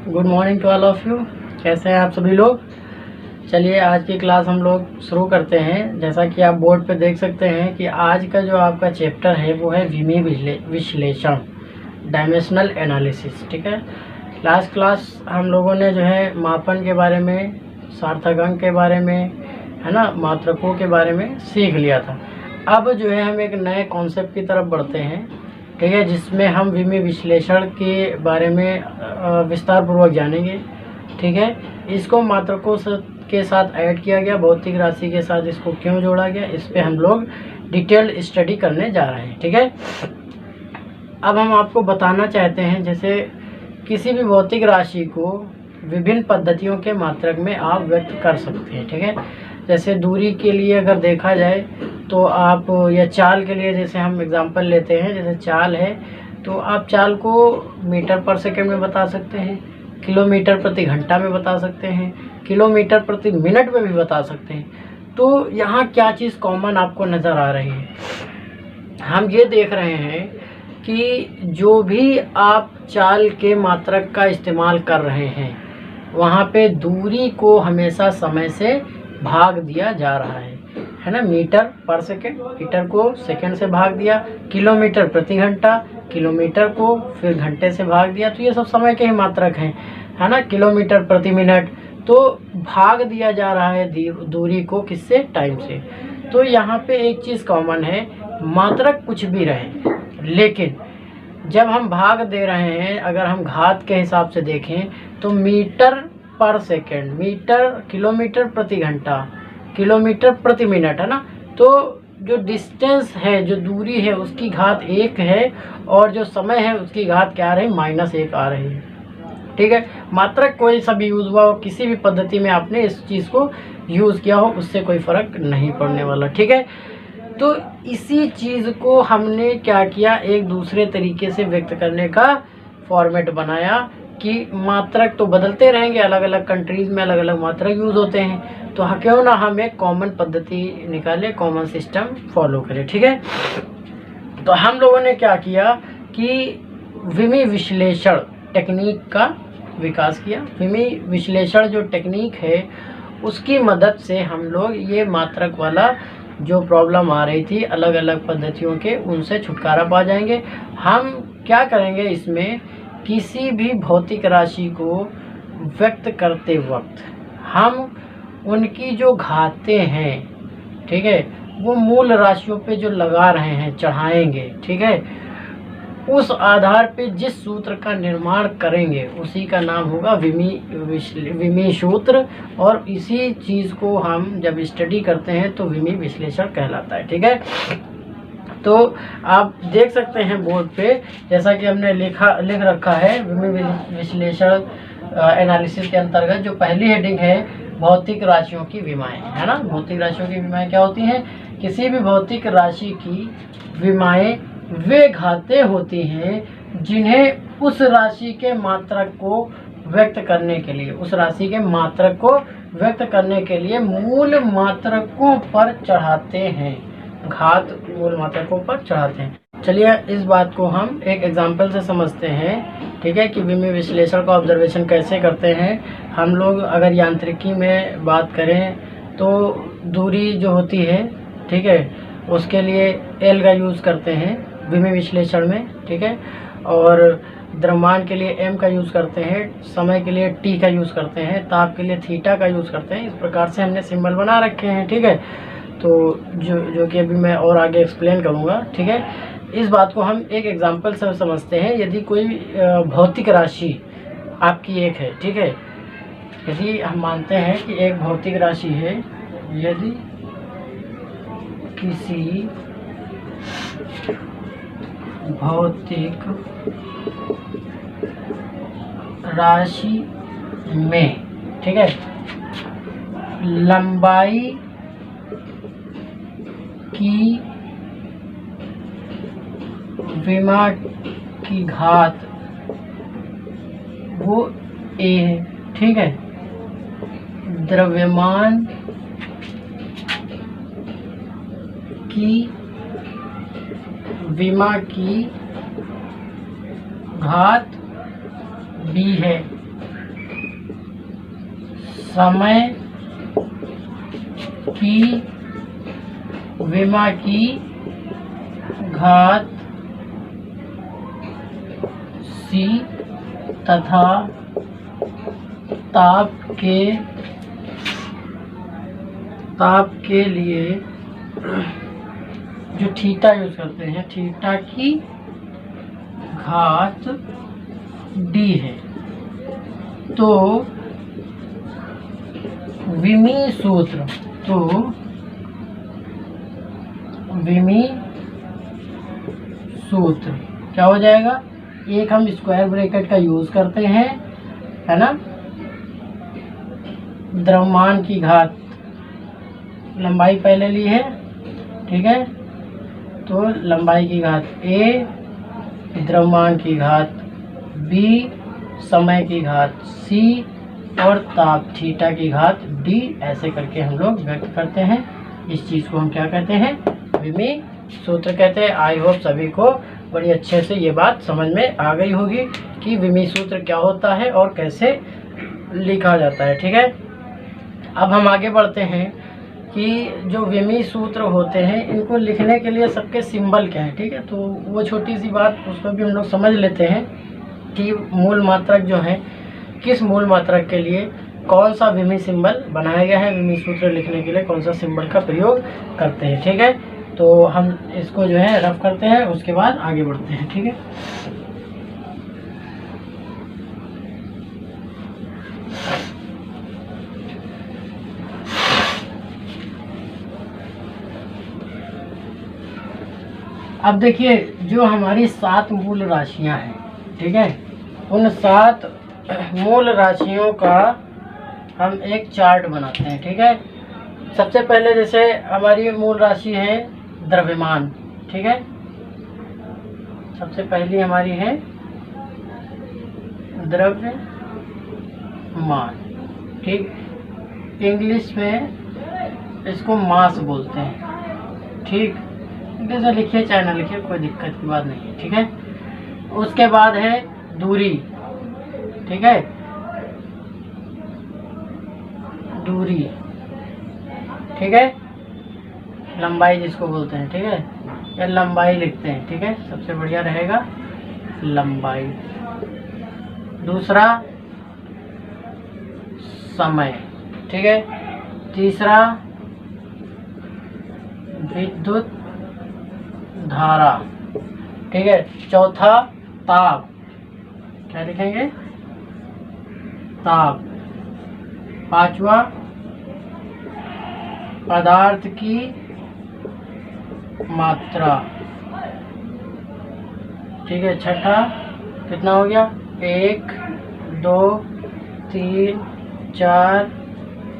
Good morning to all of you. कैसे हैं आप सभी लोग। चलिए आज की क्लास हम लोग शुरू करते हैं। जैसा कि आप बोर्ड पे देख सकते हैं कि आज का जो आपका चैप्टर है वो है विमी विश्लेषण, डायमेंशनल एनालिसिस। ठीक है, लास्ट क्लास हम लोगों ने जो है मापन के बारे में, सार्थक अंक के बारे में, है ना, मात्रकों के बारे में सीख लिया था। अब जो है हम एक नए कॉन्सेप्ट की तरफ बढ़ते हैं, ठीक है, जिसमें हम विमी विश्लेषण के बारे में विस्तार पूर्वक जानेंगे। ठीक है, इसको मात्रकों के साथ ऐड किया गया, भौतिक राशि के साथ इसको क्यों जोड़ा गया, इस पे हम लोग डिटेल्ड स्टडी करने जा रहे हैं। ठीक है, अब हम आपको बताना चाहते हैं, जैसे किसी भी भौतिक राशि को विभिन्न पद्धतियों के मात्रक में आप व्यक्त कर सकते हैं। ठीक है, जैसे दूरी के लिए अगर देखा जाए तो आप, या चाल के लिए जैसे हम एग्जांपल लेते हैं, जैसे चाल है तो आप चाल को मीटर पर सेकंड में बता सकते हैं, किलोमीटर प्रति घंटा में बता सकते हैं, किलोमीटर प्रति मिनट में भी बता सकते हैं। तो यहाँ क्या चीज़ कॉमन आपको नज़र आ रही है, हम ये देख रहे हैं कि जो भी आप चाल के मात्रक का इस्तेमाल कर रहे हैं वहाँ पे दूरी को हमेशा समय से भाग दिया जा रहा है ना। मीटर पर सेकेंड, मीटर को सेकेंड से भाग दिया, किलोमीटर प्रति घंटा, किलोमीटर को फिर घंटे से भाग दिया, तो ये सब समय के ही मात्रक हैं, है ना। किलोमीटर प्रति मिनट, तो भाग दिया जा रहा है दूरी को, किससे, टाइम से। तो यहाँ पे एक चीज़ कॉमन है, मात्रक कुछ भी रहे, लेकिन जब हम भाग दे रहे हैं, अगर हम घात के हिसाब से देखें तो मीटर पर सेकेंड, मीटर, किलोमीटर प्रति घंटा, किलोमीटर प्रति मिनट, है ना। तो जो डिस्टेंस है, जो दूरी है, उसकी घात 1 है, और जो समय है उसकी घात क्या आ रही है, -1 आ रही है। ठीक है, मात्रक कोई सा भी यूज़ हुआ हो, किसी भी पद्धति में आपने इस चीज़ को यूज़ किया हो, उससे कोई फ़र्क नहीं पड़ने वाला। ठीक है, तो इसी चीज़ को हमने क्या किया, एक दूसरे तरीके से व्यक्त करने का फॉर्मेट बनाया कि मात्रक तो बदलते रहेंगे, अलग अलग कंट्रीज़ में अलग अलग मात्रक यूज़ होते हैं, तो क्यों ना हम एक कॉमन पद्धति निकालें, कॉमन सिस्टम फॉलो करें। ठीक है, तो हम लोगों ने क्या किया कि विमी विश्लेषण टेक्निक का विकास किया। विमी विश्लेषण जो टेक्निक है उसकी मदद से हम लोग ये मात्रक वाला जो प्रॉब्लम आ रही थी अलग अलग पद्धतियों के, उनसे छुटकारा पा जाएंगे। हम क्या करेंगे, इसमें किसी भी भौतिक राशि को व्यक्त करते वक्त हम उनकी जो घातें हैं, ठीक है, वो मूल राशियों पे जो लगा रहे हैं, चढ़ाएंगे। ठीक है, उस आधार पे जिस सूत्र का निर्माण करेंगे उसी का नाम होगा विमी सूत्र, और इसी चीज़ को हम जब स्टडी करते हैं तो विमी विश्लेषण कहलाता है। ठीक है, तो आप देख सकते हैं बोर्ड पे, जैसा कि हमने लिख रखा है, विमी विश्लेषण एनालिसिस के अंतर्गत जो पहली हेडिंग है, भौतिक राशियों की विमाएँ, है ना। भौतिक राशियों की विमाएँ क्या होती हैं, किसी भी भौतिक राशि की विमाएँ वे घातें होती हैं जिन्हें उस राशि के मात्रक को व्यक्त करने के लिए, उस राशि के मात्रक को व्यक्त करने के लिए मूल मात्रकों पर चढ़ाते हैं, घात मूल मात्रकों पर चढ़ाते हैं। चलिए इस बात को हम एक एग्जांपल से समझते हैं। ठीक है, कि विमी विश्लेषण का ऑब्जर्वेशन कैसे करते हैं हम लोग। अगर यांत्रिकी में बात करें तो दूरी जो होती है, ठीक है, उसके लिए एल का यूज़ करते हैं विमी विश्लेषण में। ठीक है, और द्रव्यमान के लिए एम का यूज़ करते हैं, समय के लिए टी का यूज़ करते हैं, ताप के लिए थीटा का यूज़ करते हैं। इस प्रकार से हमने सिंबल बना रखे हैं। ठीक है, तो जो कि अभी मैं और आगे एक्सप्लेन करूँगा। ठीक है, इस बात को हम एक एग्जांपल से समझते हैं। यदि कोई भौतिक राशि आपकी एक है, ठीक है, यदि हम मानते हैं कि एक भौतिक राशि है, यदि किसी भौतिक राशि में, ठीक है, लंबाई की विमा की घात वो a है, ठीक है, द्रव्यमान की विमा की घात b है, समय की विमा की घात C तथा ताप के लिए जो थीटा यूज करते हैं, थीटा की घात D है। तो विमी सूत्र, क्या हो जाएगा? एक हम स्क्वायर ब्रैकेट का यूज करते हैं, है ना। द्रव्यमान की घात, लंबाई पहले ली है, ठीक है। तो लंबाई की घात A, द्रव्यमान की घात B, समय की घात C और ताप थीटा की घात D, ऐसे करके हम लोग व्यक्त करते हैं। इस चीज़ को हम क्या कहते हैं? विमी सूत्र कहते हैं। आई होप सभी को बड़ी अच्छे से ये बात समझ में आ गई होगी कि विमी सूत्र क्या होता है और कैसे लिखा जाता है, ठीक है। अब हम आगे बढ़ते हैं कि जो विमी सूत्र होते हैं इनको लिखने के लिए सबके सिंबल क्या है, ठीक है। तो वो छोटी सी बात, उसको भी हम लोग समझ लेते हैं कि मूल मात्रक जो है, किस मूल मात्रक के लिए कौन सा विमी सिंबल बनाया गया है, विमी सूत्र लिखने के लिए कौन सा सिंबल का प्रयोग करते हैं, ठीक है। तो हम इसको जो है रफ करते हैं, उसके बाद आगे बढ़ते हैं, ठीक है। अब देखिए, जो हमारी 7 मूल राशियां हैं, ठीक है, उन 7 मूल राशियों का हम एक चार्ट बनाते हैं, ठीक है। सबसे पहले जैसे हमारी मूल राशि है द्रव्यमान, ठीक है। सबसे पहली हमारी है द्रव्यमान, ठीक। इंग्लिश में इसको मास बोलते हैं, ठीक। जैसे लिखिए चाहे ना लिखिए, कोई दिक्कत की बात नहीं है, ठीक है। उसके बाद है दूरी, ठीक है, दूरी, ठीक है। लंबाई जिसको बोलते हैं, ठीक है, या लंबाई लिखते हैं, ठीक है, सबसे बढ़िया रहेगा लंबाई। दूसरा समय, ठीक है। तीसरा विद्युत धारा, ठीक है। चौथा ताप, क्या लिखेंगे? ताप। पांचवा पदार्थ की मात्रा, ठीक है। छठा कितना हो गया? 1 2 3 4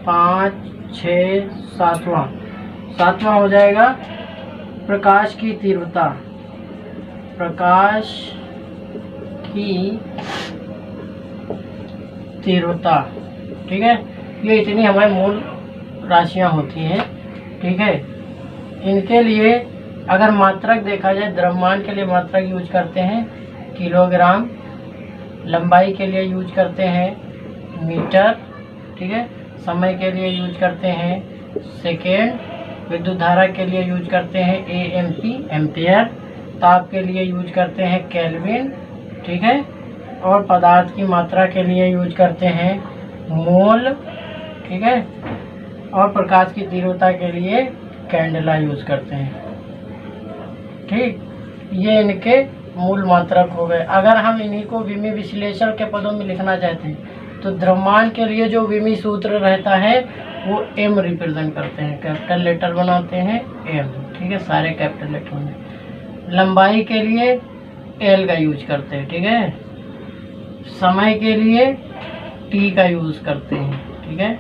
5 6 सातवां हो जाएगा प्रकाश की तीव्रता, प्रकाश की तीव्रता, ठीक है। ये इतनी हमारी मूल राशियां होती हैं, ठीक है। इनके लिए अगर मात्रक देखा जाए, द्रव्यमान के लिए मात्रक यूज करते हैं किलोग्राम, लंबाई के लिए यूज करते हैं मीटर, ठीक है। समय के लिए यूज करते हैं सेकेंड, विद्युत धारा के लिए यूज करते हैं AMP, एम्पियर, ताप के लिए यूज करते हैं केल्विन, ठीक है। और पदार्थ की मात्रा के लिए यूज करते हैं मोल, ठीक है। और प्रकाश की तीव्रता के लिए कैंडेला यूज करते हैं, ठीक। ये इनके मूल मात्रक हो गए। अगर हम इन्हीं को विमी विश्लेषण के पदों में लिखना चाहते हैं तो द्रव्यमान के लिए जो विमी सूत्र रहता है वो M रिप्रेजेंट करते हैं, कैपिटल लेटर बनाते हैं M, ठीक है, सारे कैपिटल लेटर में। लंबाई के लिए L का यूज करते हैं, ठीक है। समय के लिए T का यूज करते हैं, ठीक है।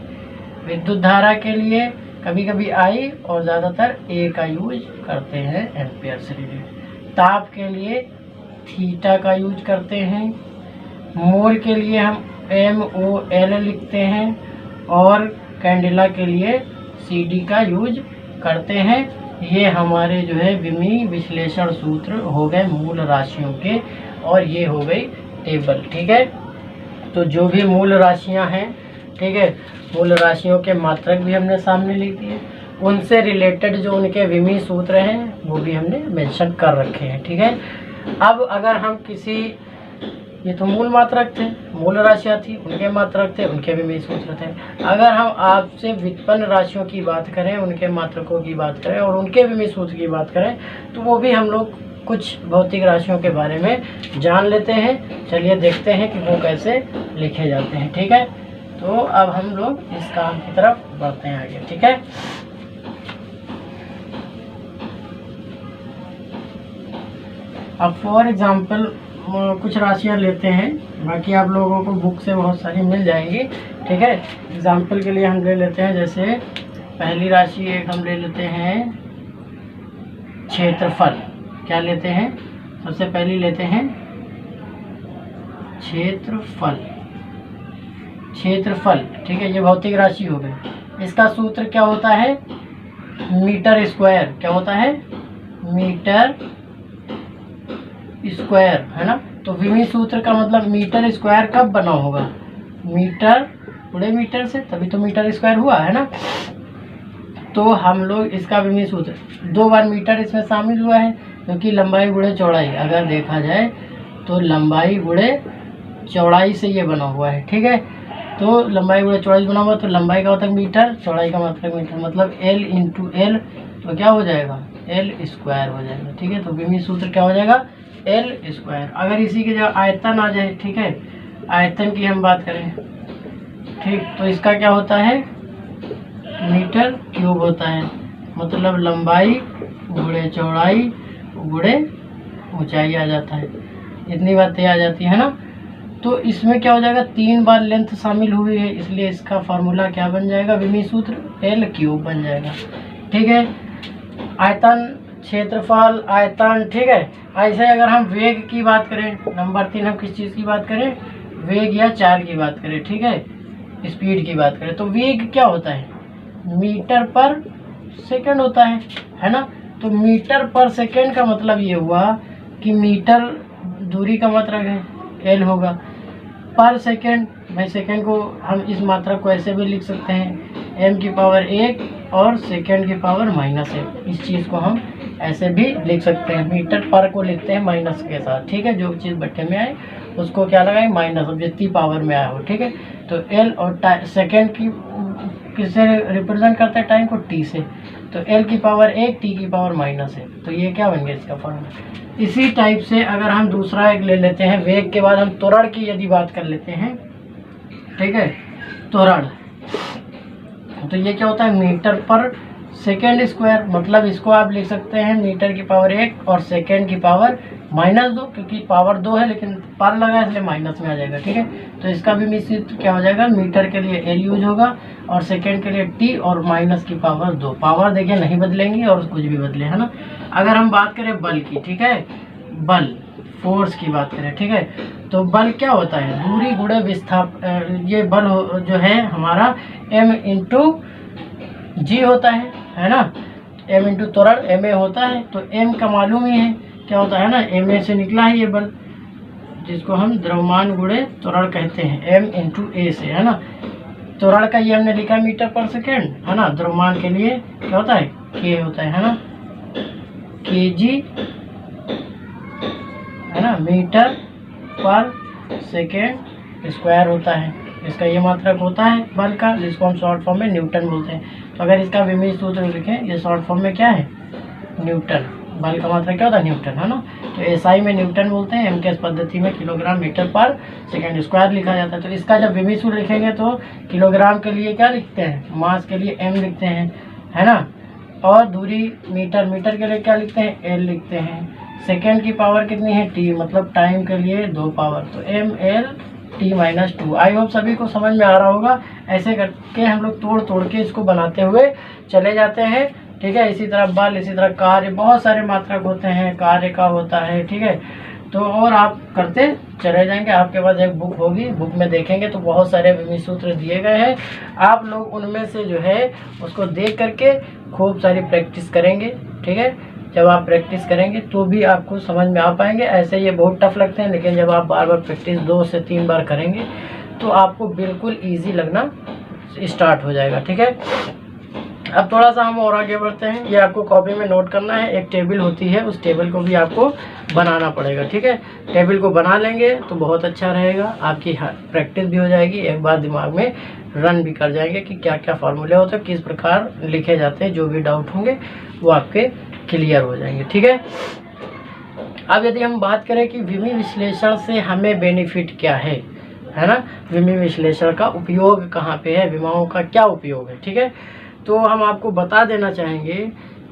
विद्युत धारा के लिए कभी कभी I और ज़्यादातर A का यूज करते हैं, एम्पियर से रिलेटेड। ताप के लिए थीटा का यूज करते हैं। मोल के लिए हम MOL लिखते हैं और कैंडेला के लिए CD का यूज करते हैं। ये हमारे जो है विमी विश्लेषण सूत्र हो गए मूल राशियों के, और ये हो गई टेबल, ठीक है। तो जो भी मूल राशियां हैं ठीक है। मूल राशियों के मात्रक भी हमने सामने लिख दिए, उनसे रिलेटेड जो उनके विमीय सूत्र हैं वो भी हमने मेंशन कर रखे हैं, ठीक है। अब अगर हम किसी, ये तो मूल मात्रक थे, मूल राशियाँ थी, उनके मात्रक थे, उनके विमीय सूत्र थे। अगर हम आपसे व्युत्पन्न राशियों की बात करें, उनके मात्रकों की बात करें और उनके विमीय सूत्र की बात करें, तो वो भी हम लोग कुछ भौतिक राशियों के बारे में जान लेते हैं। चलिए देखते हैं कि वो कैसे लिखे जाते हैं, ठीक है। तो अब हम लोग इस काम की तरफ बढ़ते हैं आगे, ठीक है। अब फॉर एग्जाम्पल कुछ राशियां लेते हैं, बाकी आप लोगों को बुक से बहुत सारी मिल जाएंगी, ठीक है। एग्जाम्पल के लिए हम ले लेते हैं, जैसे पहली राशि एक हम ले लेते हैं क्षेत्रफल। क्या लेते हैं? सबसे पहली लेते हैं क्षेत्रफल। क्षेत्रफल, ठीक है, ये भौतिक राशि हो गई। इसका सूत्र क्या होता है? Metre square. क्या होता है? मीटर स्क्वायर, है ना। तो विमीय सूत्र का मतलब मीटर स्क्वायर कब बना होगा? मीटर गुणे मीटर से, तभी तो मीटर स्क्वायर हुआ, है ना। तो हम लोग इसका विमीय सूत्र, 2 बार मीटर इसमें शामिल हुआ है क्योंकि लंबाई गुणे चौड़ाई, अगर देखा जाए तो लंबाई गुणे चौड़ाई से ये बना हुआ है, ठीक है। तो लंबाई गुणे चौड़ाई बना हुआ, तो लंबाई का मतलब मीटर, चौड़ाई का मतलब मीटर, मतलब L इंटू एल, तो क्या हो जाएगा? L स्क्वायर हो जाएगा, ठीक है। तो विमीय सूत्र क्या हो जाएगा? L square. अगर इसी की जगह आयतन आ जाए, ठीक है, आयतन की हम बात करें, ठीक, तो इसका क्या होता है? मीटर क्यूब होता है, मतलब लंबाई गुणे चौड़ाई गुणे ऊंचाई आ जाता है, इतनी बातें आ जाती है ना। तो इसमें क्या हो जाएगा? 3 बार लेंथ शामिल हुई है, इसलिए इसका फार्मूला क्या बन जाएगा? विमीय सूत्र L क्यूब बन जाएगा, ठीक है। आयतन, क्षेत्रफल, आयतन, ठीक है। ऐसे अगर हम वेग की बात करें, नंबर 3 हम किस चीज़ की बात करें? वेग या चाल की बात करें, ठीक है, स्पीड की बात करें, तो वेग क्या होता है? मीटर पर सेकंड होता है ना। तो मीटर पर सेकंड का मतलब ये हुआ कि मीटर दूरी का मात्रक है, L होगा। पर सेकंड, भाई सेकंड को हम इस मात्रक को ऐसे भी लिख सकते हैं, m की पावर 1 और सेकंड की पावर -1। इस चीज़ को हम ऐसे भी लिख सकते हैं, मीटर पर को लिखते हैं माइनस के साथ, ठीक है। जो चीज़ बट्टे में आए उसको क्या लगाए? माइनस, अब जितनी पावर में आया हो, ठीक है। तो L और सेकंड की किससे रिप्रेजेंट करते हैं? टाइम को, T से। तो L की पावर 1, T की पावर -1, तो ये क्या बन गया इसका फॉर्मूला। इसी टाइप से अगर हम दूसरा एक ले लेते हैं, वेग के बाद हम त्वरण की यदि बात कर लेते हैं, ठीक है, त्वरण, तो ये क्या होता है? मीटर पर सेकेंड स्क्वायर, मतलब इसको आप लिख सकते हैं मीटर की पावर 1 और सेकेंड की पावर -2, क्योंकि पावर 2 है लेकिन पर लगा है इसलिए माइनस में आ जाएगा, ठीक है। तो इसका भी मिश्रित क्या हो जाएगा? मीटर के लिए L यूज होगा और सेकेंड के लिए T और माइनस की पावर 2। पावर देखिए नहीं बदलेंगी और कुछ भी बदले, है ना। अगर हम बात करें बल की, ठीक है, बल, फोर्स की बात करें, ठीक है, तो बल क्या होता है? दूरी गुणे विस्थापन। ये बल जो है हमारा M इंटू G होता है ना। M इंटू त्वरण MA होता है, तो M का मालूम ही है क्या होता है ना, MA से निकला है ये बल, जिसको हम द्रव्यमान गुणे त्वरण कहते हैं, M इंटू A से, है ना। त्वरण का ये हमने लिखा मीटर पर सेकेंड, है ना। द्रव्यमान के लिए क्या होता है? K होता है ना, kg, है ना, मीटर पर सेकेंड स्क्वायर होता है। इसका ये मात्रक होता है बल का, जिसको हम शॉर्ट फॉर्म में न्यूटन बोलते हैं। तो अगर इसका विमीय सूत्र लिखें, ये शॉर्ट फॉर्म में क्या है? न्यूटन। बल का मात्रक क्या होता है? न्यूटन, है ना। तो एसआई में न्यूटन बोलते हैं, एमकेएस पद्धति में किलोग्राम मीटर पर सेकेंड स्क्वायर लिखा जाता है। तो इसका जब विमीय सूत्र लिखेंगे तो किलोग्राम के लिए क्या लिखते हैं? मास के लिए m लिखते हैं, है ना। और दूरी मीटर, मीटर के लिए क्या लिखते हैं? L लिखते हैं। सेकेंड की पावर कितनी है? T, मतलब टाइम के लिए 2 पावर, तो mL/T-2। आई होप सभी को समझ में आ रहा होगा। ऐसे करके हम लोग तोड़ के इसको बनाते हुए चले जाते हैं, ठीक है। इसी तरह बल, इसी तरह कार्य, बहुत सारे मात्रक होते हैं, कार्य का होता है, ठीक है। तो और आप करते चले जाएंगे। आपके पास एक बुक होगी, बुक में देखेंगे तो बहुत सारे विमीय सूत्र दिए गए हैं। आप लोग उनमें से जो है उसको देख करके खूब सारी प्रैक्टिस करेंगे, ठीक है। जब आप प्रैक्टिस करेंगे तो भी आपको समझ में आ पाएंगे। ऐसे ये बहुत टफ लगते हैं, लेकिन जब आप बार बार प्रैक्टिस 2 से 3 बार करेंगे तो आपको बिल्कुल ईजी लगना स्टार्ट हो जाएगा। ठीक है, अब थोड़ा सा हम और आगे बढ़ते हैं। ये आपको कॉपी में नोट करना है। एक टेबल होती है, उस टेबल को भी आपको बनाना पड़ेगा। ठीक है, टेबल को बना लेंगे तो बहुत अच्छा रहेगा, आपकी प्रैक्टिस भी हो जाएगी, एक बार दिमाग में रन भी कर जाएंगे कि क्या क्या फार्मूले होते हैं, किस प्रकार लिखे जाते हैं। जो भी डाउट होंगे वो आपके क्लियर हो जाएंगे। ठीक है, अब यदि हम बात करें कि विमी विश्लेषण से हमें बेनिफिट क्या है ना, विमी विश्लेषण का उपयोग कहाँ पे है, विमाओं का क्या उपयोग है। ठीक है, तो हम आपको बता देना चाहेंगे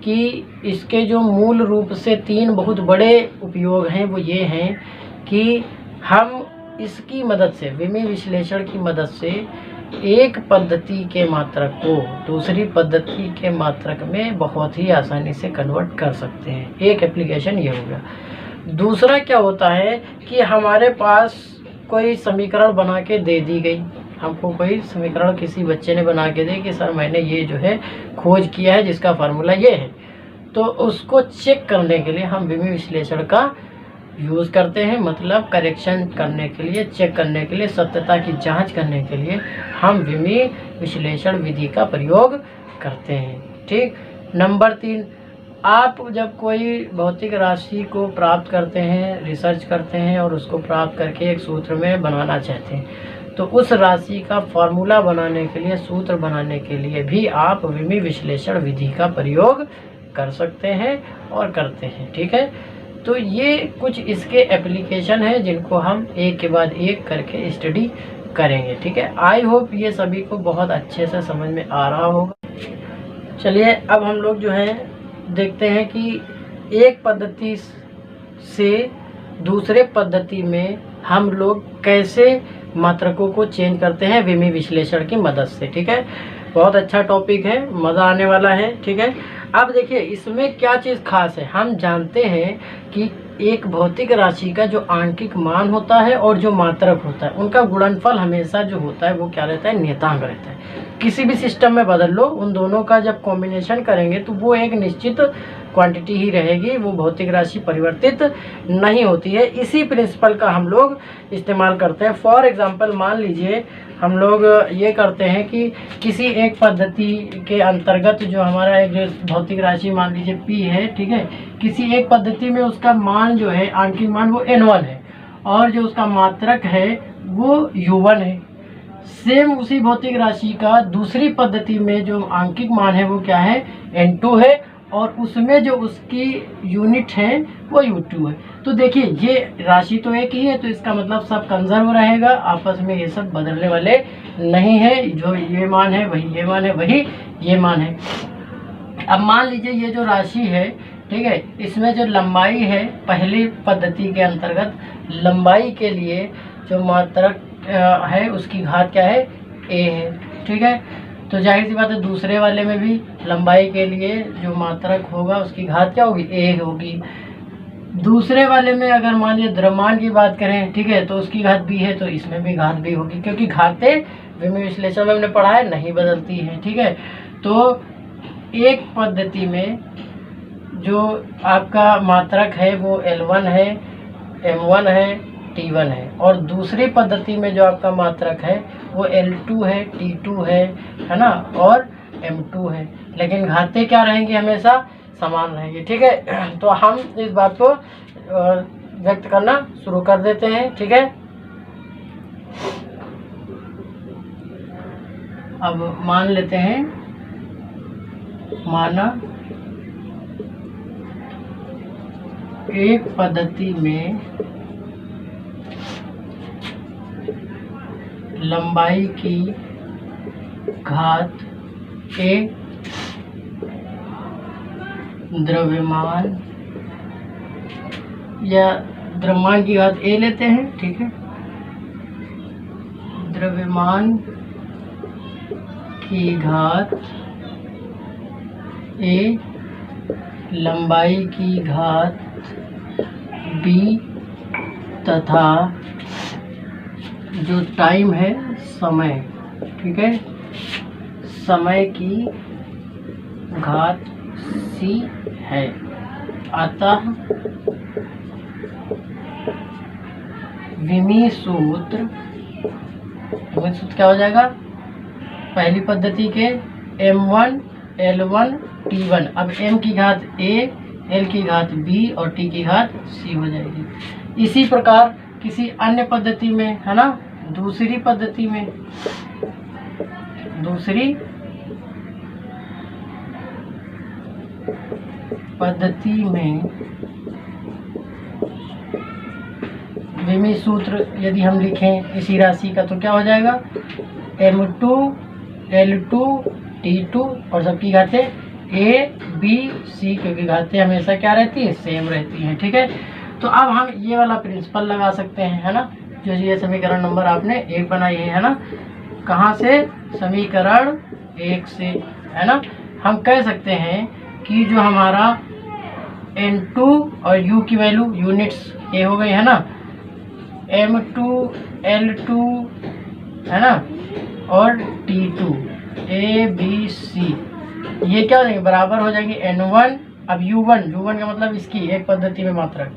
कि इसके जो मूल रूप से 3 बहुत बड़े उपयोग हैं वो ये हैं कि हम इसकी मदद से, विमी विश्लेषण की मदद से एक पद्धति के मात्रक को दूसरी पद्धति के मात्रक में बहुत ही आसानी से कन्वर्ट कर सकते हैं। एक एप्लीकेशन ये हो गया। दूसरा क्या होता है कि हमारे पास कोई समीकरण बना के दे दी गई, हमको कोई समीकरण किसी बच्चे ने बना के दे कि सर मैंने ये जो है खोज किया है जिसका फार्मूला ये है, तो उसको चेक करने के लिए हम विमी विश्लेषण का यूज़ करते हैं। मतलब करेक्शन करने के लिए, चेक करने के लिए, सत्यता की जांच करने के लिए हम विमी विश्लेषण विधि का प्रयोग करते हैं। ठीक, नंबर 3, आप जब कोई भौतिक राशि को प्राप्त करते हैं, रिसर्च करते हैं और उसको प्राप्त करके एक सूत्र में बनाना चाहते हैं, तो उस राशि का फॉर्मूला बनाने के लिए, सूत्र बनाने के लिए भी आप विमी विश्लेषण विधि का प्रयोग कर सकते हैं और करते हैं। ठीक है, तो ये कुछ इसके एप्लीकेशन हैं जिनको हम एक के बाद एक करके स्टडी करेंगे। ठीक है, आई होप ये सभी को बहुत अच्छे से समझ में आ रहा होगा। चलिए अब हम लोग जो है देखते हैं कि एक पद्धति से दूसरे पद्धति में हम लोग कैसे मात्रकों को चेंज करते हैं विमी विश्लेषण की मदद से। ठीक है, बहुत अच्छा टॉपिक है, मज़ा आने वाला है। ठीक है, अब देखिए इसमें क्या चीज़ खास है। हम जानते हैं कि एक भौतिक राशि का जो आंकिक मान होता है और जो मात्रक होता है, उनका गुणनफल हमेशा जो होता है वो क्या रहता है, नियतांक रहता है। किसी भी सिस्टम में बदल लो, उन दोनों का जब कॉम्बिनेशन करेंगे तो वो एक निश्चित क्वांटिटी ही रहेगी, वो भौतिक राशि परिवर्तित नहीं होती है। इसी प्रिंसिपल का हम लोग इस्तेमाल करते हैं। फॉर एग्जांपल मान लीजिए हम लोग ये करते हैं कि किसी एक पद्धति के अंतर्गत जो हमारा एक भौतिक राशि मान लीजिए P है, ठीक है, किसी एक पद्धति में उसका मान जो है, आंकिक मान वो N1 है और जो उसका मात्रक है वो U1 है। सेम उसी भौतिक राशि का दूसरी पद्धति में जो आंकिक मान है वो क्या है, N2 है और उसमें जो उसकी यूनिट है वो U2 है। तो देखिए ये राशि तो एक ही है, तो इसका मतलब सब कंजर्व रहेगा, आपस में ये सब बदलने वाले नहीं है। जो ये मान है वही ये मान है, वही ये मान है। अब मान लीजिए ये जो राशि है, ठीक है, इसमें जो लंबाई है, पहली पद्धति के अंतर्गत लंबाई के लिए जो मात्रक है उसकी घात क्या है, a है। ठीक है, तो जाहिर सी बात है दूसरे वाले में भी लंबाई के लिए जो मात्रक होगा उसकी घात क्या होगी, a होगी। दूसरे वाले में अगर मान लीजिए द्रव्यमान की बात करें, ठीक है, तो उसकी घात b है, तो इसमें भी घात b होगी, क्योंकि घातें विमी विश्लेषण में हमने पढ़ा है नहीं बदलती हैं। ठीक है, तो एक पद्धति में जो आपका मात्रक है वो L1 है, M1 है, T1 है, और दूसरी पद्धति में जो आपका मात्रक है वो L2 है, T2 है ना, और M2 है, लेकिन घातें क्या रहेंगी, हमेशा समान रहेंगी। ठीक है, तो हम इस बात को व्यक्त करना शुरू कर देते हैं। ठीक है, अब मान लेते हैं, माना एक पद्धति में लंबाई की घात a, द्रव्यमान या द्रव्यमान की घात a लेते हैं। ठीक है, द्रव्यमान की घात a, लंबाई की घात b तथा जो टाइम है, समय, ठीक है, समय की घात c है। अतः विमी सूत्र युग्मित सूत्र क्या हो जाएगा, पहली पद्धति के m1 L1 T1। अब m की घात a, l की घात b और t की घात c हो जाएगी। इसी प्रकार किसी अन्य पद्धति में, है ना, दूसरी पद्धति में विमी सूत्र यदि हम लिखें इसी राशि का तो क्या हो जाएगा, m2 L2 T2 और सबकी घातें a b c, क्योंकि घातें हमेशा क्या रहती है, सेम रहती हैं। ठीक है, तो अब हम ये वाला प्रिंसिपल लगा सकते हैं, है ना, जो ये समीकरण नंबर आपने 1 बनाई है ना, कहाँ से, समीकरण 1 से, है ना। हम कह सकते हैं कि जो हमारा n2 और u की वैल्यू यूनिट्स ये हो गई, है ना, m2 L2, है ना, और T2 a b c, ये क्या हो जाएंगे, बराबर हो जाएंगे n1। अब u1 का मतलब इसकी एक पद्धति में मात्रक,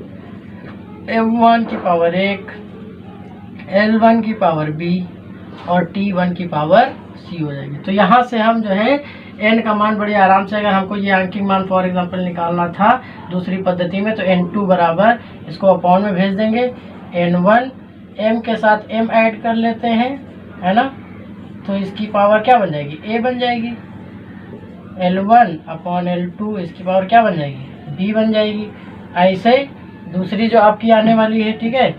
m1 की पावर 1, L1 की पावर b और T1 की पावर c हो जाएगी। तो यहाँ से हम जो है n का मान बड़ी आराम से, अगर हमको ये आंकिक मान फॉर एग्जांपल निकालना था दूसरी पद्धति में, तो n2 बराबर इसको अपॉन में भेज देंगे n1, m के साथ m ऐड कर लेते हैं, है ना, तो इसकी पावर क्या बन जाएगी, a बन जाएगी। L1 अपॉन L2 इसकी पावर क्या बन जाएगी, b बन जाएगी। ऐसे दूसरी जो आपकी आने वाली है, ठीक है,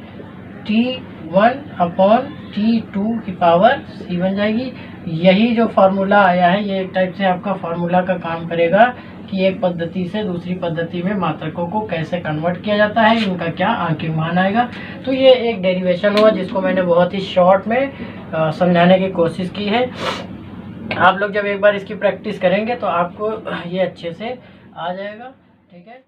T1 अपॉन T2 की पावर c बन जाएगी। यही जो फार्मूला आया है ये एक टाइप से आपका फार्मूला का काम करेगा कि एक पद्धति से दूसरी पद्धति में मात्रकों को कैसे कन्वर्ट किया जाता है, इनका क्या आंकिक मान आएगा। तो ये एक डेरिवेशन हुआ जिसको मैंने बहुत ही शॉर्ट में समझाने की कोशिश की है। आप लोग जब एक बार इसकी प्रैक्टिस करेंगे तो आपको ये अच्छे से आ जाएगा। ठीक है।